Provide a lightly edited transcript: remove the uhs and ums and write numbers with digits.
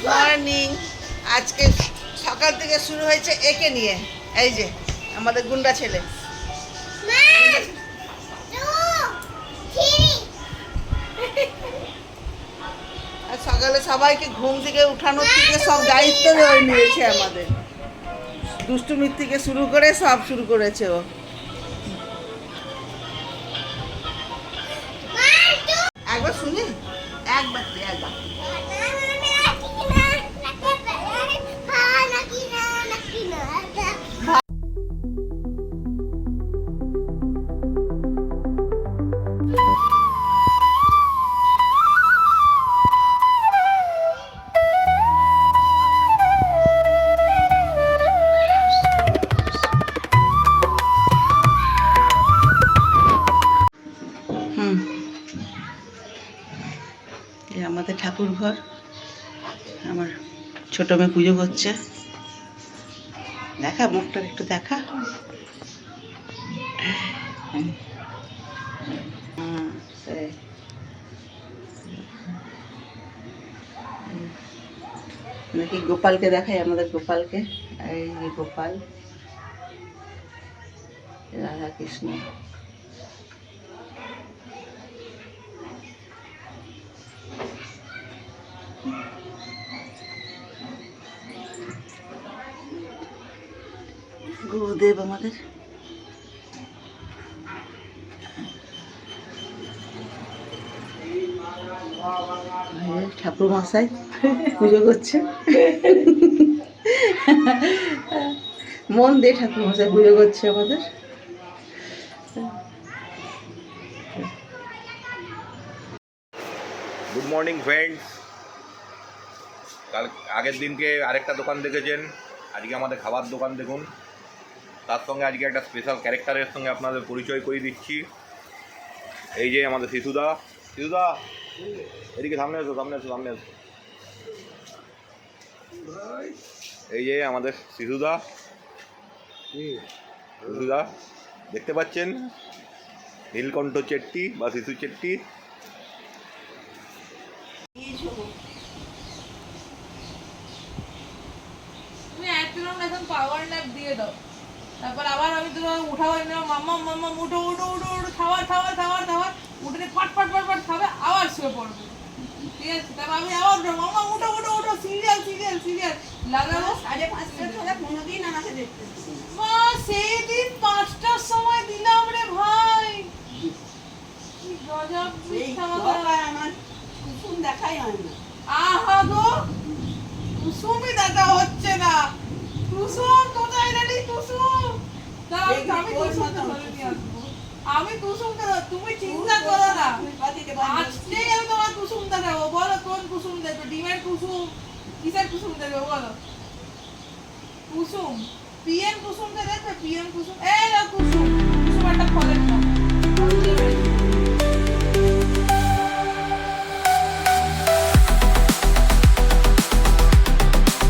Morning. আজকে সকাল থেকে শুরু হয়েছে একে নিয়ে, এই যে আমাদের গুন্ডা ছেলে। আর সকালে সবাইকে ঘুম থেকে উঠানোর থেকে সব দায়িত্ব নিয়েছে আমাদের। দুষ্টুমির থেকে শুরু করে সব শুরু করেছে ও। একবার শুনি, একবার একবার আমাদের ঠাকুর ঘর। আমার ছোট মেয়ে পুজো করছে। দেখা মুখটা একটু দেখা। নাকি গোপালকে দেখাই, আমাদের গোপালকে। এই গোপাল, রাধা কৃষ্ণ। গুরুদেব আমাদের। ঠাকুর মশাই পুজো করছে। মন দিয়ে ঠাকুর মশাই পুজো করছে আমাদের। Good morning friends. কাল আগের দিনকে আরেকটা দোকান দেখেছেন, আজকে আমাদের খাবার দোকান দেখুন। তার সঙ্গে আজকে একটা স্পেশাল ক্যারেক্টারের সঙ্গে আপনাদের পরিচয় করিয়ে দিচ্ছি। এই যে আমাদের শিশুদা। শিশুদা এদিকে সামনে এসো, সামনে এসো, সামনে এসো। এই যে আমাদের শিশুদা। শিশুদা দেখতে পাচ্ছেন, নীলকণ্ঠ চেট্টি বা শিশু চেট্টি। তুমি এখন পাওয়ার ন্যাপ দিয়ে দাও, তারপর আবার আমি তোমার উঠাবো, মাম্মা মাম্মা উঠো উঠো উঠো উঠো, খাবার খাবার খাবার খাবার, উঠে ফাট ফাট ফাট ফাট খাবে, আবার শুয়ে পড়বে। ঠিক আছে, তারপর আমি আবার মাম্মা উঠো উঠো উঠো, সিরিয়াল সিরিয়াল সিরিয়াল লাগাবো। 5:30 কোনোদিন আমাকে দেখতে মা, সেই দিন 5টার সময় দিলাম রে ভাই। কি গজব মিথ্যা কথা, আমার কুসুম দেখাই হয় না। আহা গো, কুসুমই দেখা হচ্ছে না। কুসুম কোথায় রে কুসুম? আমি কুসুম ধরে নিয়ে আসবো। আমি কুসুম, তুমি চিন্তা করো না, আজকেই আমি তোমার কুসুম দেখাবো। বলো কোন কুসুম দেখবে? ডিমের কুসুম, কিসের কুসুম দেখবে বলো? কুসুম, পিএম কুসুমটা দেখবে? পিএম কুসুম, এই না কুসুম, কুসুম একটা ফলের নাম।